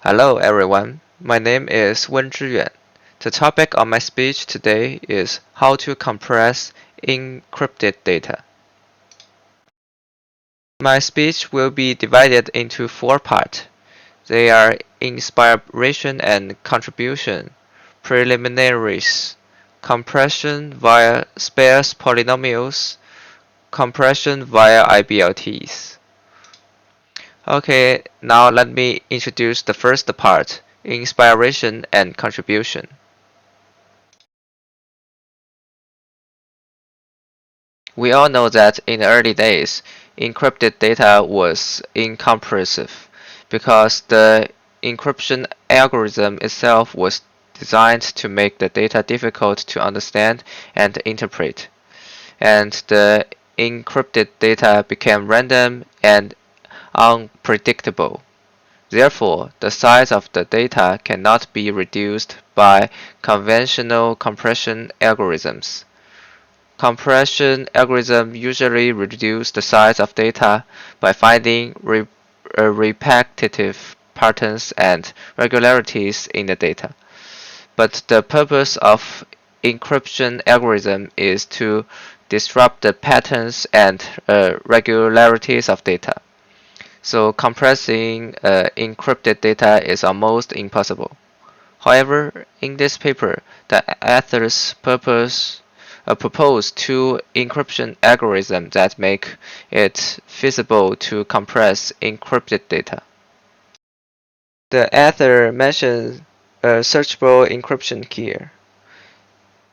Hello everyone, my name is Wen Zhiyuan. The topic of my speech today is how to compress encrypted data. My speech will be divided into four parts. They are inspiration and contribution, preliminaries, compression via sparse polynomials, compression via IBLTs. Okay, now let me introduce the first part, inspiration and contribution. We all know that in the early days, encrypted data was incompressive because the encryption algorithm itself was designed to make the data difficult to understand and interpret, and the encrypted data became random and unpredictable. Therefore, the size of the data cannot be reduced by conventional compression algorithms. Compression algorithms usually reduce the size of data by finding repetitive patterns and regularities in the data. But the purpose of encryption algorithm is to disrupt the patterns and regularities of data. So compressing encrypted data is almost impossible. However, in this paper, the authors propose two encryption algorithms that make it feasible to compress encrypted data. The author mentions a searchable encryption key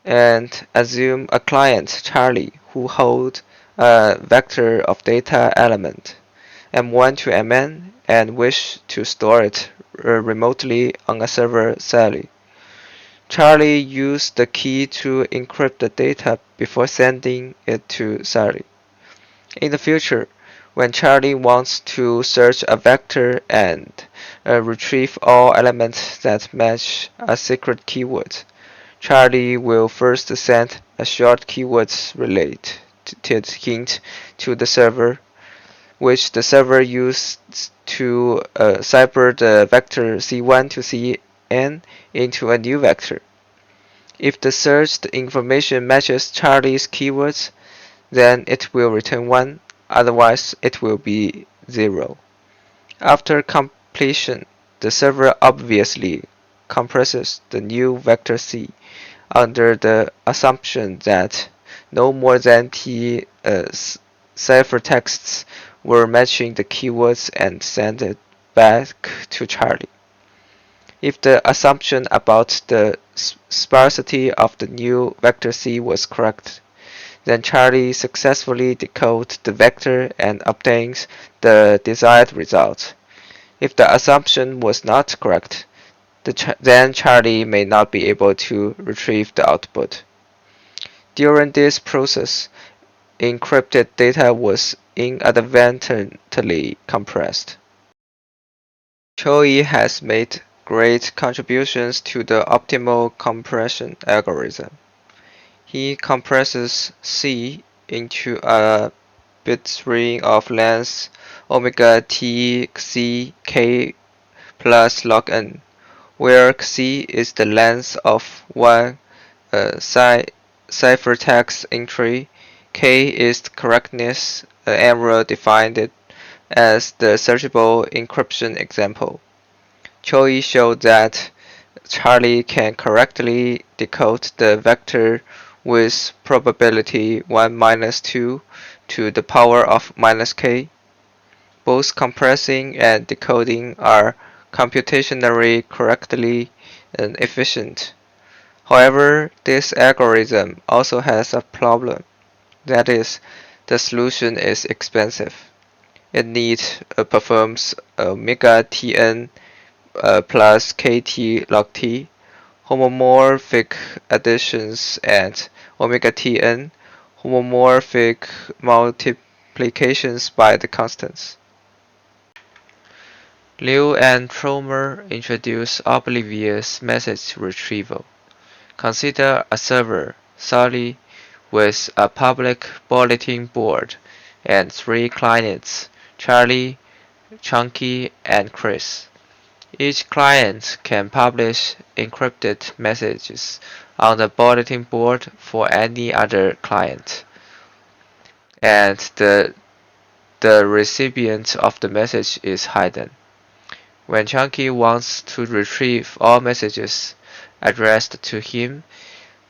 and assume a client, Charlie, who holds a vector of data element M1 to Mn and wish to store it remotely on a server Sally. Charlie used the key to encrypt the data before sending it to Sally. In the future, when Charlie wants to search a vector and retrieve all elements that match a secret keyword, Charlie will first send a short keyword-related hint to the server, which the server uses to cipher the vector C1 to Cn into a new vector. If the searched information matches Charlie's keywords, then it will return 1, otherwise it will be 0. After completion, the server obviously compresses the new vector C under the assumption that no more than t ciphertexts were matching the keywords and send it back to Charlie. If the assumption about the sparsity of the new vector C was correct, then Charlie successfully decodes the vector and obtains the desired result. If the assumption was not correct, then Charlie may not be able to retrieve the output. During this process, encrypted data was inadvertently compressed. Choi has made great contributions to the optimal compression algorithm. He compresses C into a bit string of length omega t c k plus log n, where c is the length of one ciphertext entry, k is the correctness error defined as the searchable encryption example. Choi showed that Charlie can correctly decode the vector with probability 1 minus 2 to the power of minus k. Both compressing and decoding are computationally correctly and efficient. However, this algorithm also has a problem. That is, the solution is expensive. It needs performs omega tn plus kt log t, homomorphic additions, and omega tn, homomorphic multiplications by the constants. Liu and Tromer introduced oblivious message retrieval. Consider a server, Sally, with a public bulletin board and three clients, Charlie, Chunky, and Chris. Each client can publish encrypted messages on the bulletin board for any other client, and the recipient of the message is hidden. When Chunky wants to retrieve all messages addressed to him,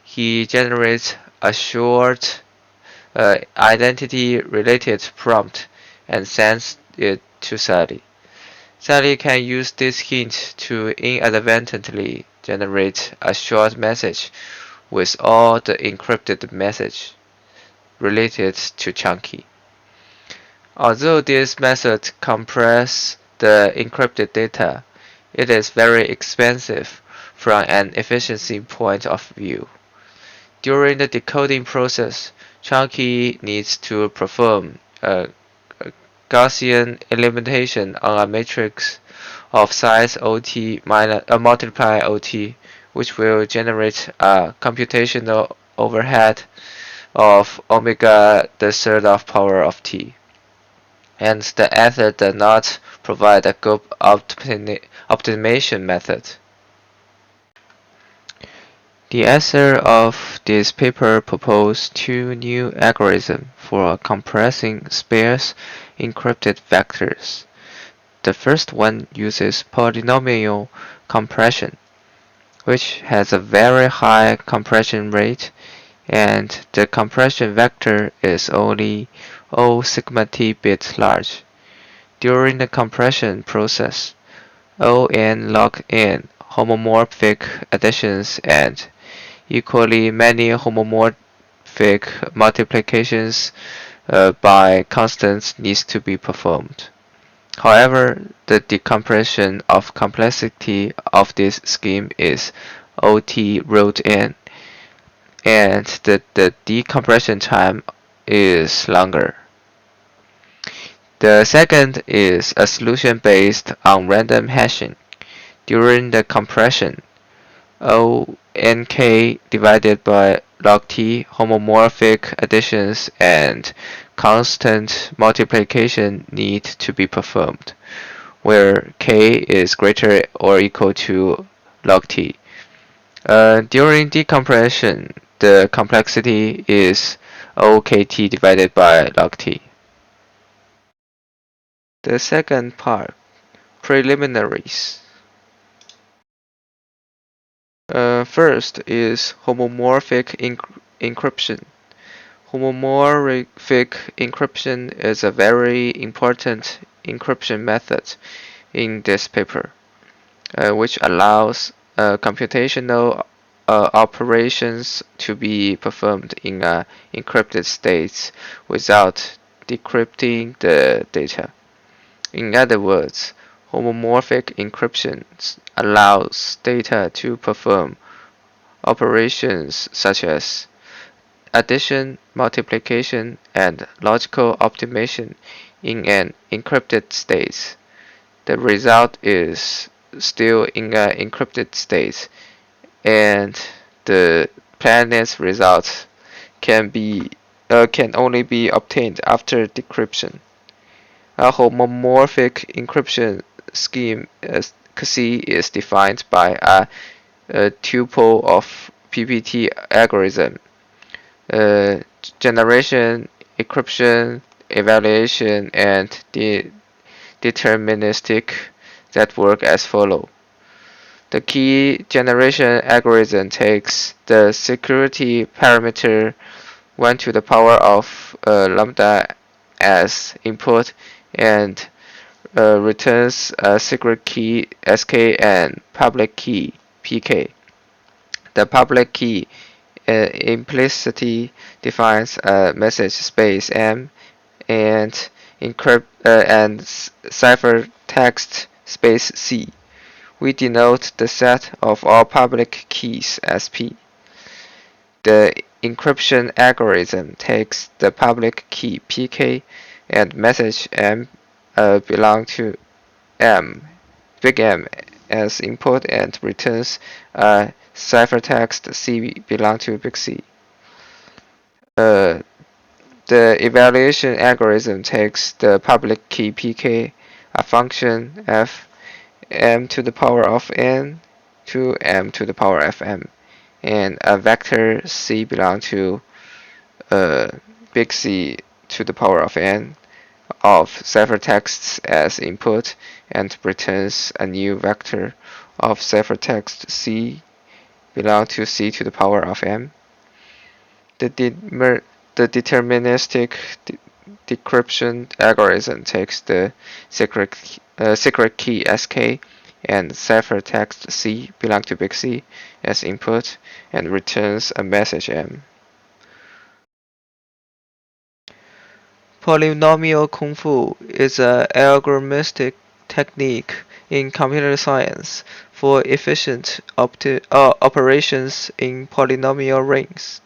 he generates a short identity-related prompt and sends it to Sally. Sally can use this hint to inadvertently generate a short message with all the encrypted message related to Chunky. Although this method compresses the encrypted data, it is very expensive from an efficiency point of view. During the decoding process, Chunky needs to perform a Gaussian elimination on a matrix of size OT multiply OT, which will generate a computational overhead of omega the third of power of t. And the ether does not provide a good optimization method. The author of this paper proposed two new algorithms for compressing sparse encrypted vectors. The first one uses polynomial compression, which has a very high compression rate, and the compression vector is only O sigma t bits large. During the compression process, O n log n homomorphic additions and equally many homomorphic multiplications by constants needs to be performed. However, the decompression of complexity of this scheme is OT root n, and the decompression time is longer. The second is a solution based on random hashing. During the compression, ONK divided by log t homomorphic additions and constant multiplication need to be performed, where k is greater or equal to log t. During decompression, the complexity is OKT divided by log t. The second part, preliminaries. First is homomorphic encryption. Homomorphic encryption is a very important encryption method in this paper, which allows computational operations to be performed in encrypted states without decrypting the data. In other words, homomorphic encryption allows data to perform operations such as addition, multiplication, and logical optimization in an encrypted state. The result is still in an encrypted state, and the planet's results can only be obtained after decryption. A homomorphic encryption scheme C is defined by a tuple of PPT algorithm, generation, encryption, evaluation, and deterministic that work as follow. The key generation algorithm takes the security parameter 1 to the power of lambda as input and returns a secret key sk and public key pk. The public key implicitly defines a message space M and ciphertext space C. We denote the set of all public keys as P. The encryption algorithm takes the public key pk and message M belong to big M as input and returns a ciphertext C belong to big C. The evaluation algorithm takes the public key pk, a function f, m to the power of n to m to the power of m, and a vector c belong to uh, big C to the power of n of ciphertext as input and returns a new vector of ciphertext c belong to c to the power of m. The, the deterministic decryption algorithm takes the secret key sk and ciphertext c belong to big C as input and returns a message m. Polynomial kung fu is an algorithmic technique in computer science for efficient operations in polynomial rings.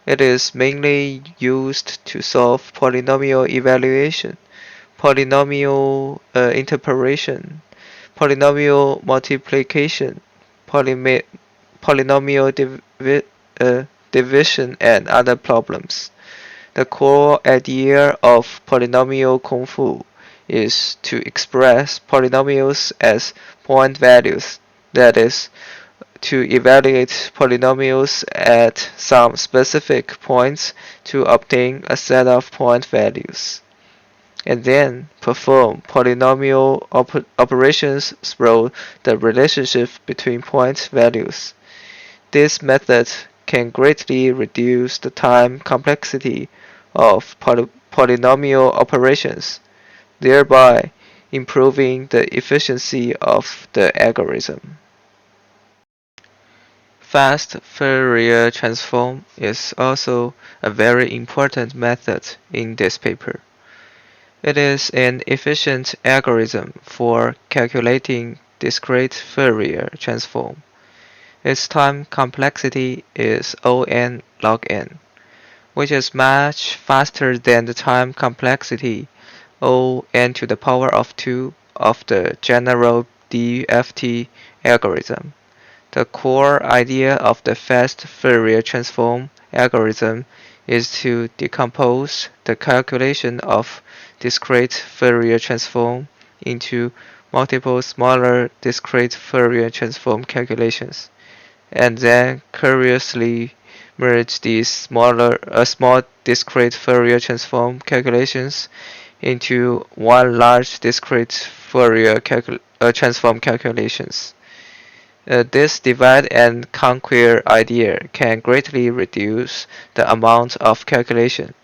It is mainly used to solve polynomial evaluation, polynomial interpolation, polynomial multiplication, polynomial division, and other problems. The core idea of polynomial kung fu is to express polynomials as point values, that is, to evaluate polynomials at some specific points to obtain a set of point values, and then perform polynomial operations through the relationship between point values. This method can greatly reduce the time complexity of polynomial operations, thereby improving the efficiency of the algorithm. Fast Fourier transform is also a very important method in this paper. It is an efficient algorithm for calculating discrete Fourier transform. Its time complexity is O(n) log n, which is much faster than the time complexity O(n) to the power of 2 of the general DFT algorithm. The core idea of the fast Fourier transform algorithm is to decompose the calculation of discrete Fourier transform into multiple smaller discrete Fourier transform calculations, and then curiously merge these small discrete Fourier transform calculations into one large discrete Fourier transform calculations. This divide and conquer idea can greatly reduce the amount of calculation,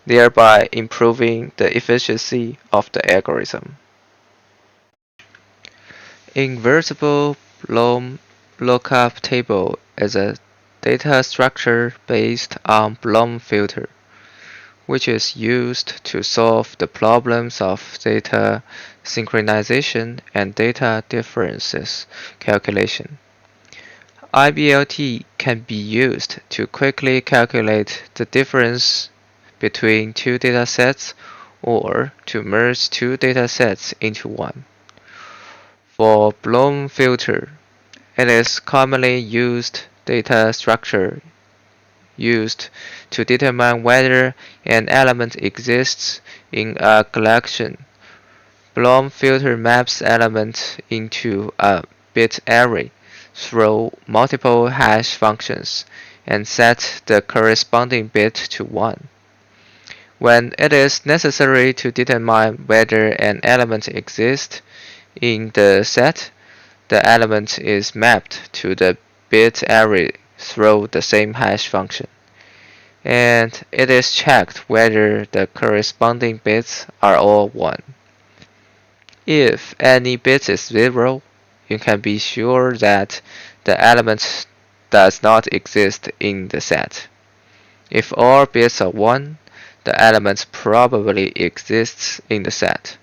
thereby improving the efficiency of the algorithm. Invertible Bloom lookup table is a data structure based on Bloom filter, which is used to solve the problems of data synchronization and data differences calculation. IBLT can be used to quickly calculate the difference between two datasets or to merge two datasets into one. For Bloom filter, it is commonly used data structure used to determine whether an element exists in a collection. Bloom filter maps element into a bit array through multiple hash functions and set the corresponding bit to 1. When it is necessary to determine whether an element exists in the set, the element is mapped to the bit array through the same hash function, and it is checked whether the corresponding bits are all 1. If any bit is 0, you can be sure that the element does not exist in the set. If all bits are 1, the element probably exists in the set.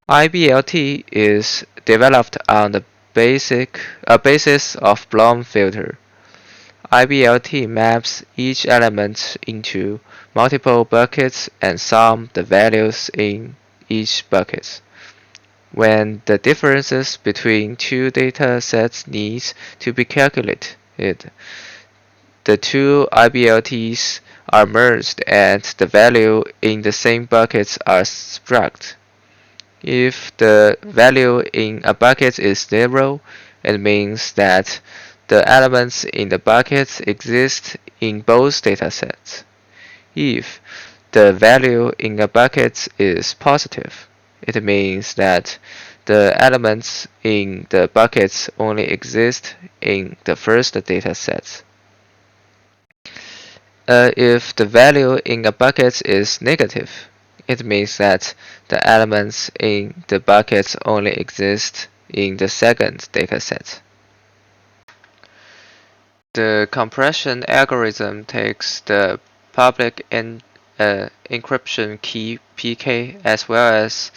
IBLT is developed on the basis of Bloom filter. IBLT maps each element into multiple buckets and sums the values in each bucket. When the differences between two data sets needs to be calculated, the two IBLTs are merged and the value in the same buckets are subtracted. If the value in a bucket is 0, it means that the elements in the bucket exist in both datasets. If the value in a bucket is positive, it means that the elements in the buckets only exist in the first dataset. If the value in a bucket is negative, it means that the elements in the bucket only exist in the second dataset. The compression algorithm takes the public encryption key pk as well as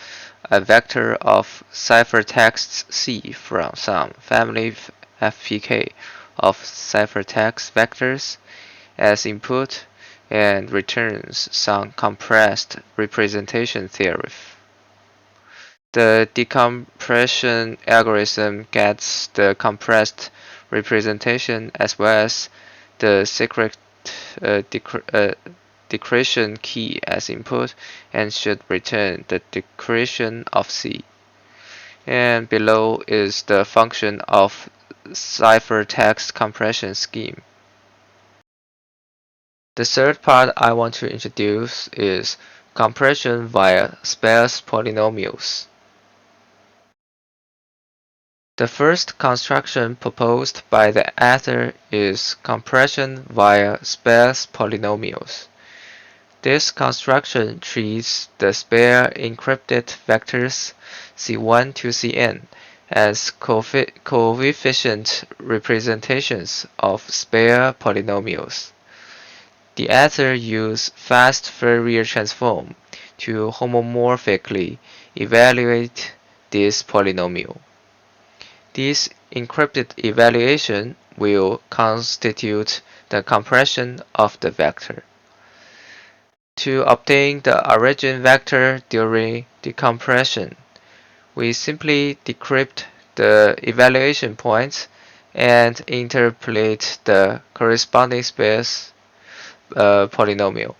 a vector of ciphertext C from some family fpk of ciphertext vectors as input and returns some compressed representation theory. The decompression algorithm gets the compressed representation as well as the secret decryption key as input and should return the decryption of C. And below is the function of ciphertext compression scheme. The third part I want to introduce is compression via sparse polynomials. The first construction proposed by the author is compression via sparse polynomials. This construction treats the spare encrypted vectors C1 to Cn as coefficient representations of spare polynomials. The author used fast Fourier transform to homomorphically evaluate this polynomial. This encrypted evaluation will constitute the compression of the vector. To obtain the origin vector during decompression, we simply decrypt the evaluation points and interpolate the corresponding space polynomial.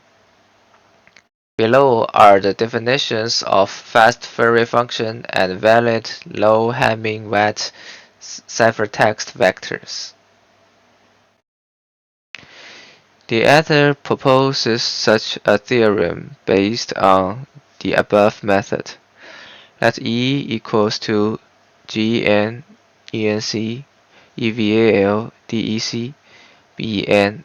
Below are the definitions of fast Fourier function and valid low-Hamming weight ciphertext vectors. The author proposes such a theorem based on the above method. Let E equals to Gn Enc Eval Dec be an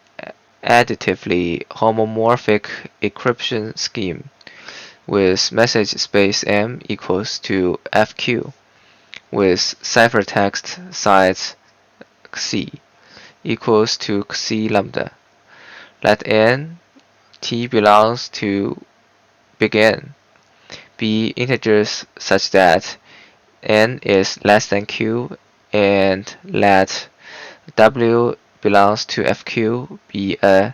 additively homomorphic encryption scheme with message space M equals to FQ with ciphertext size C equals to C lambda. Let N T belongs to begin be integers such that N is less than Q and let W belongs to FQ be a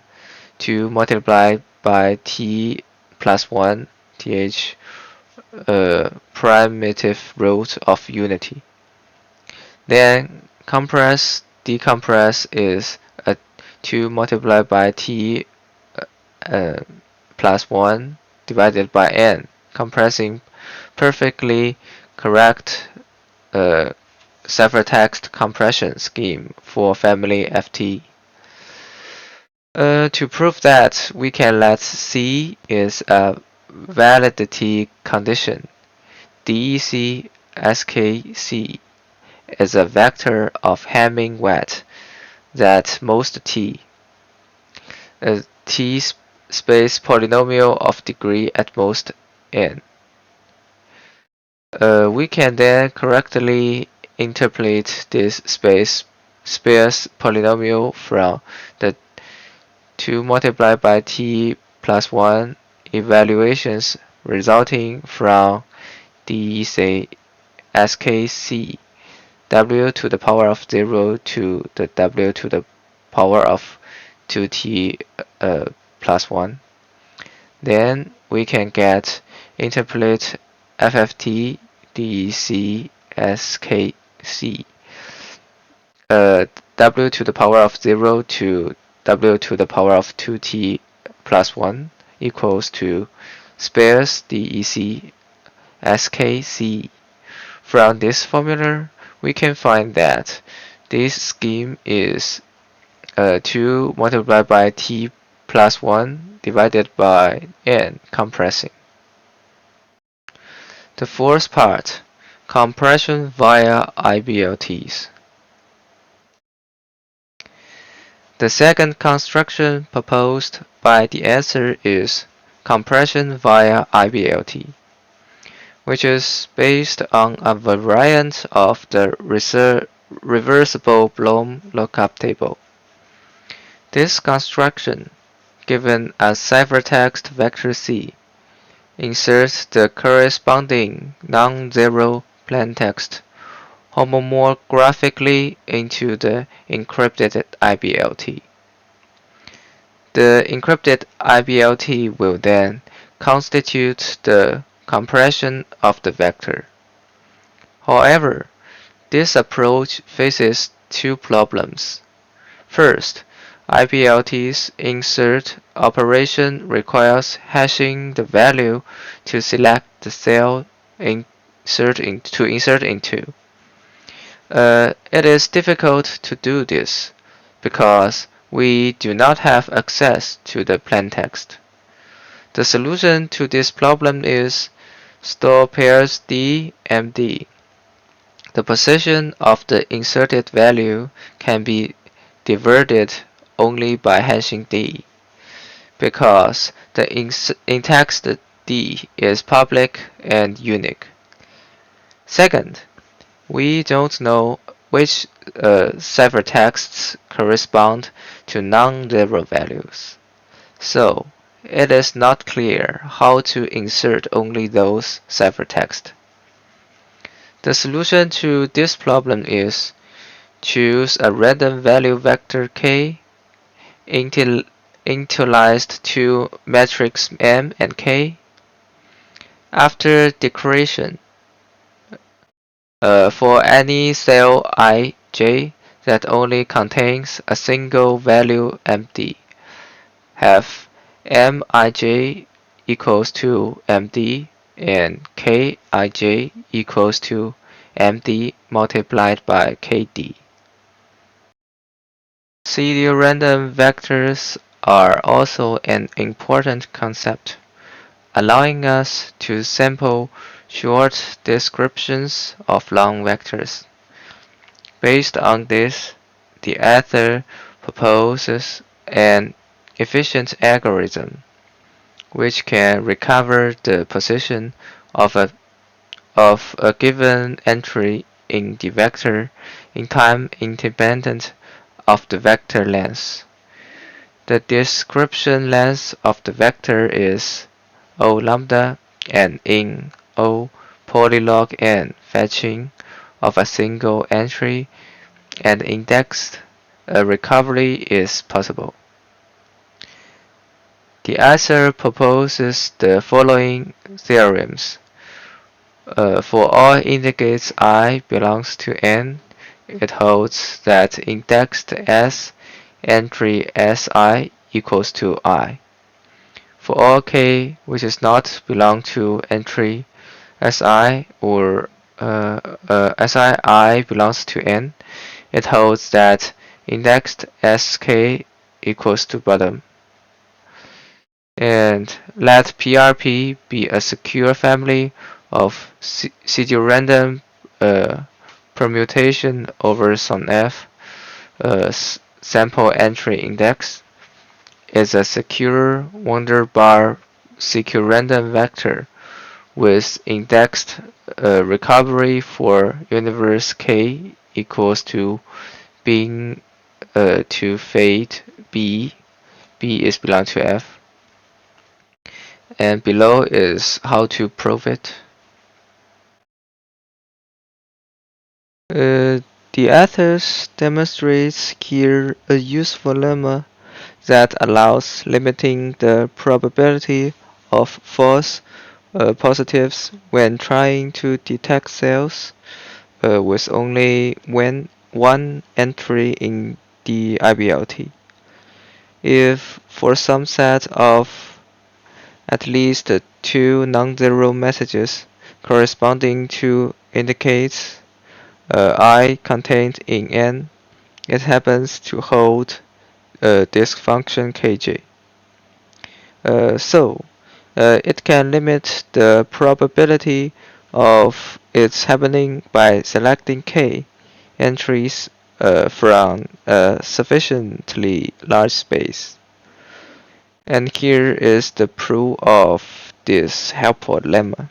2 multiplied by T plus 1 th primitive root of unity. Then compress decompress is a 2 multiplied by T plus 1 divided by N, compressing perfectly correct ciphertext compression scheme for family FT. To prove that, we can let C is a validity condition. DEC SKC is a vector of Hamming weight that most T, a T space polynomial of degree at most N. We can then correctly interpolate this sparse polynomial from the 2 multiplied by T plus 1 evaluations resulting from DEC SKC W to the power of 0 to the W to the power of 2T plus 1. Then we can get interpolate FFT DEC SKC W to the power of 0 to W to the power of 2T plus 1 equals to sparse DEC SKC. From this formula, we can find that this scheme is 2 multiplied by t plus 1 divided by n compressing. The fourth part, compression via IBLTs. The second construction proposed by the answer is compression via IBLT, which is based on a variant of the reversible Bloom lookup table. This construction, given a ciphertext vector C, inserts the corresponding non-zero plaintext homomorphically into the encrypted IBLT. The encrypted IBLT will then constitute the compression of the vector. However, this approach faces two problems. First, IBLT's insert operation requires hashing the value to select the cell to insert into. It is difficult to do this because we do not have access to the plaintext. The solution to this problem is store pairs D and D. The position of the inserted value can be diverted only by hashing D, because the in-text D is public and unique. Second, we don't know which ciphertexts correspond to non-zero values, so it is not clear how to insert only those ciphertexts. The solution to this problem is choose a random value vector k initialized to matrix M and K. After declaration, for any cell ij that only contains a single value MD, have Mij equals to MD and Kij equals to MD multiplied by KD. Pseudo-random vectors are also an important concept, allowing us to sample short descriptions of long vectors. Based on this, the author proposes an efficient algorithm which can recover the position of a given entry in the vector in time independent of the vector length. The description length of the vector is O lambda, and in O polylog n fetching of a single entry and indexed, a recovery is possible. The author proposes the following theorems. For all indicates I belongs to n, it holds that indexed S entry Si equals to I. For all k which does not belong to entry Si or Si I belongs to n, it holds that indexed Sk equals to bottom. And let PRP be a secure family of pseudorandom permutation over some f. Sample entry index is a secure wonderbar secure random vector with indexed recovery for universe k equals to being to fade b. B is belong to f. And below is how to prove it. The authors demonstrates here a useful lemma that allows limiting the probability of false positives when trying to detect cells with only one entry in the IBLT. If for some set of at least two non-zero messages corresponding to indicates I contained in N. It happens to hold a disk function kj. So it can limit the probability of its happening by selecting k entries from a sufficiently large space. And here is the proof of this helpful lemma.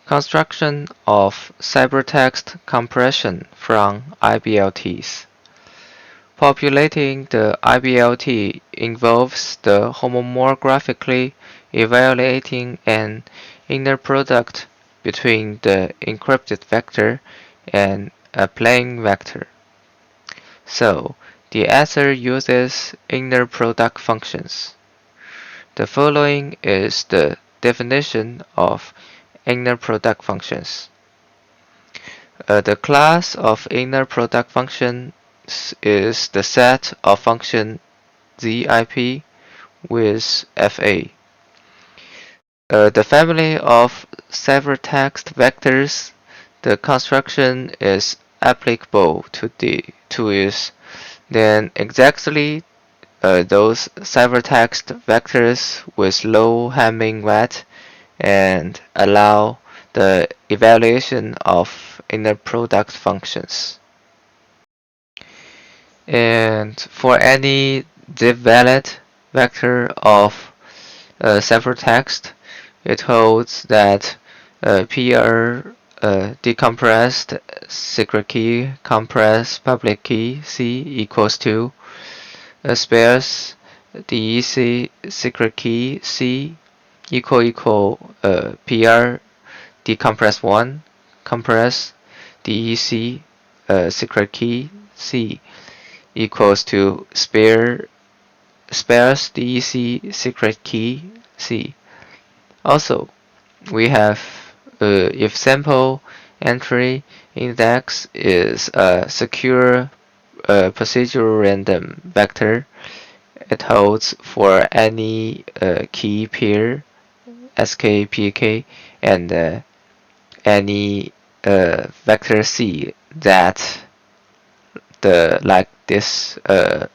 Construction of ciphertext compression from IBLTs. Populating the IBLT involves the homomorphic evaluating an inner product between the encrypted vector and a plain vector. So, the answer uses inner product functions. The following is the definition of inner product functions. The class of inner product functions is the set of function ZIP with FA. The family of ciphertext vectors, the construction is applicable to is then exactly those ciphertext vectors with low Hamming weight and allow the evaluation of inner product functions. And for any div-valid vector of ciphertext, it holds that PR decompressed secret key compressed public key C equals to spares DEC secret key C equal PR decompress 1 compress DEC secret key C equals to spares DEC secret key C. Also, we have if sample entry index is a secure procedural random vector, it holds for any key pair sk pk and any vector c that like this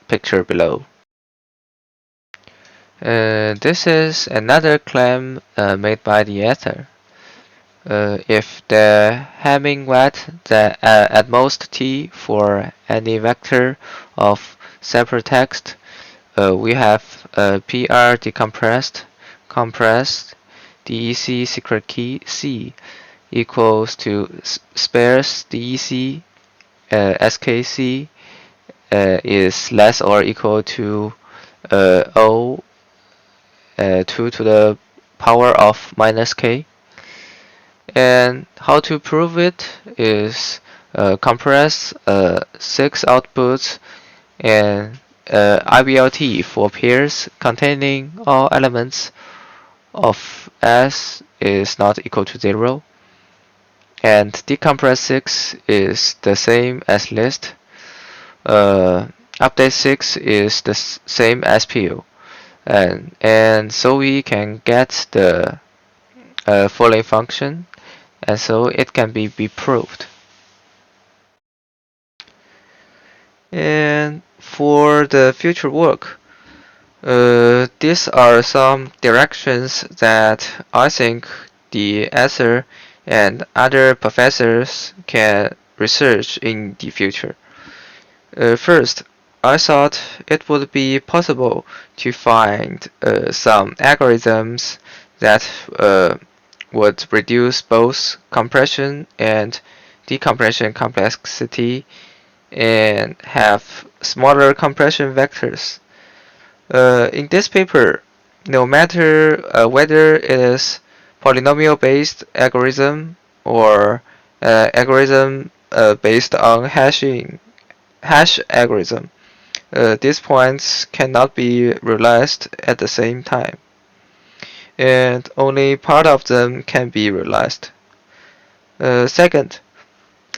picture below. This is another claim made by the author. If the Hamming weight at most t for any vector of ciphertext, we have PR decompressed, compressed, DEC secret key C equals to spares DEC SKC is less or equal to O 2 to the power of minus K. And how to prove it is compress 6 outputs and IBLT for pairs containing all elements of S is not equal to 0. And decompress 6 is the same as list. Update 6 is the same as PO. And so we can get the following function, and so it can be proved. And for the future work, these are some directions that I think the author and other professors can research in the future. First, I thought it would be possible to find some algorithms that would reduce both compression and decompression complexity and have smaller compression vectors. In this paper, no matter whether it is polynomial-based algorithm or algorithm based on hash algorithm, these points cannot be realized at the same time, and only part of them can be realized. Second,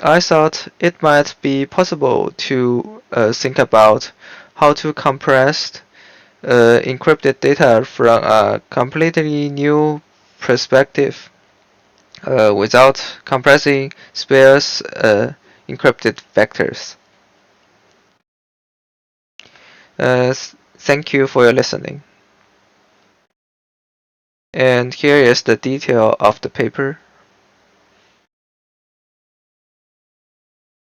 I thought it might be possible to think about how to compress encrypted data from a completely new perspective without compressing sparse encrypted vectors. Thank you for your listening. And here is the detail of the paper.